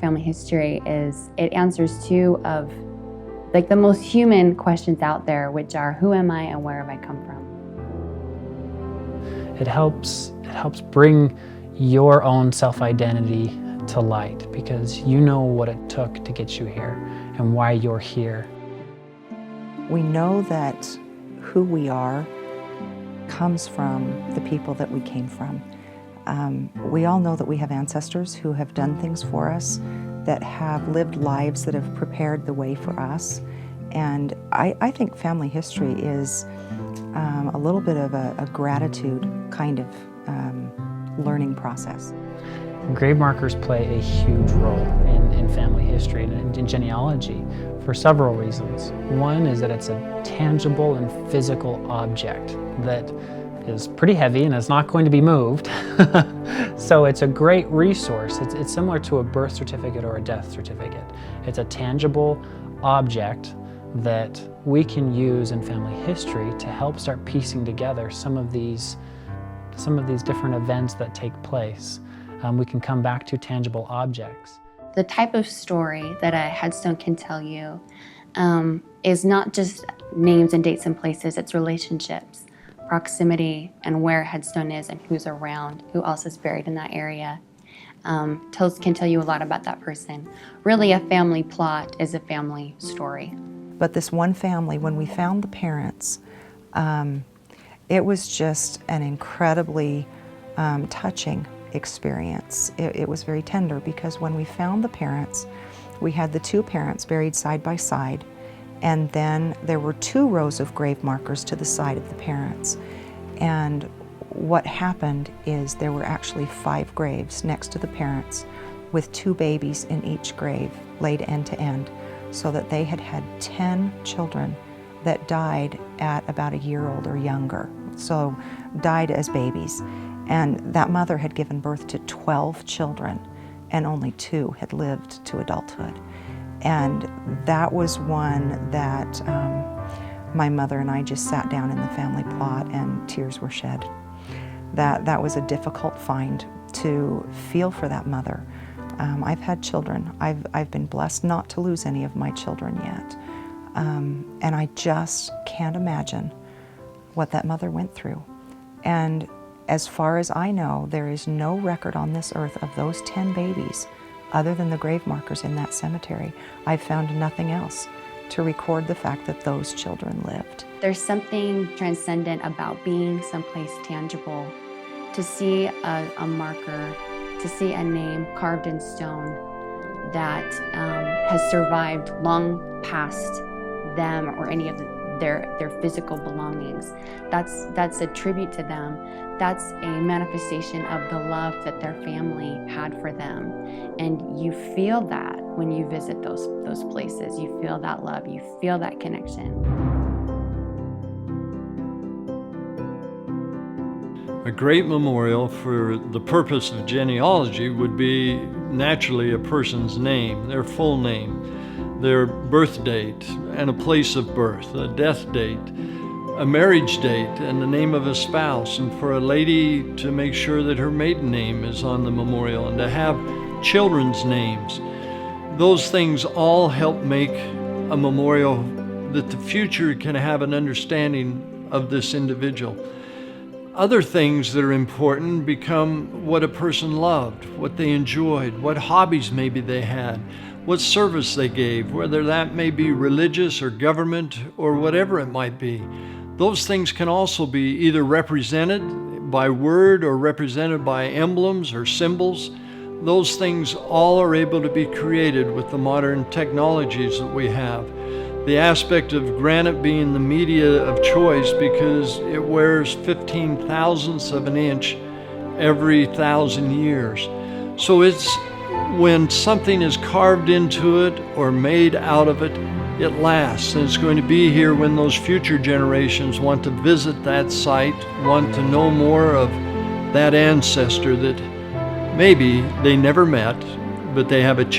Family history it answers two of the most human questions out there, which are, who am I and where have I come from? It helps bring your own self-identity to light, because you know what it took to get you here and why you're here. We know that who we are comes from the people that we came from. We all know that we have ancestors who have done things for us, that have lived lives that have prepared the way for us. And I think family history is a little bit of a gratitude kind of learning process. Grave markers play a huge role in family history and in genealogy for several reasons. One is that it's a tangible and physical object that is pretty heavy and is not going to be moved. So it's a great resource. It's similar to a birth certificate or a death certificate. It's a tangible object that we can use in family history to help start piecing together some of these different events that take place. We can come back to tangible objects. The type of story that a headstone can tell you is not just names and dates and places, it's relationships, proximity, and where a headstone is and who's around, who else is buried in that area. Can tell you a lot about that person. Really, a family plot is a family story. But this one family, when we found the parents, it was just an incredibly touching experience. It was very tender, because when we found the parents, we had the two parents buried side by side, and then there were 2 rows of grave markers to the side of the parents. And what happened is there were actually 5 graves next to the parents, with 2 babies in each grave laid end to end, so that they had had 10 children that died at about a year old or younger, so died as babies. And that mother had given birth to 12 children, and only 2 had lived to adulthood. And that was one that my mother and I just sat down in the family plot and tears were shed. That was a difficult find to feel for that mother. I've had children. I've been blessed not to lose any of my children yet. And I just can't imagine what that mother went through. And as far as I know, there is no record on this earth of those 10 babies other than the grave markers in that cemetery. I've found nothing else to record the fact that those children lived. There's something transcendent about being someplace tangible, to see a marker, to see a name carved in stone that has survived long past them or any of their physical belongings. That's a tribute to them. That's a manifestation of the love that their family had for them. And you feel that when you visit those places. You feel that love, you feel that connection. A great memorial for the purpose of genealogy would be naturally a person's name, their full name, their birth date and a place of birth, a death date, a marriage date and the name of a spouse, and for a lady to make sure that her maiden name is on the memorial, and to have children's names. Those things all help make a memorial that the future can have an understanding of this individual. Other things that are important become what a person loved, what they enjoyed, what hobbies maybe they had, what service they gave, whether that may be religious or government or whatever it might be. Those things can also be either represented by word or represented by emblems or symbols. Those things all are able to be created with the modern technologies that we have. The aspect of granite being the media of choice because it wears 15 thousandths of an inch every 1,000 years. So it's when something is carved into it or made out of it, it lasts, and it's going to be here when those future generations want to visit that site, want to know more of that ancestor that maybe they never met, but they have a chance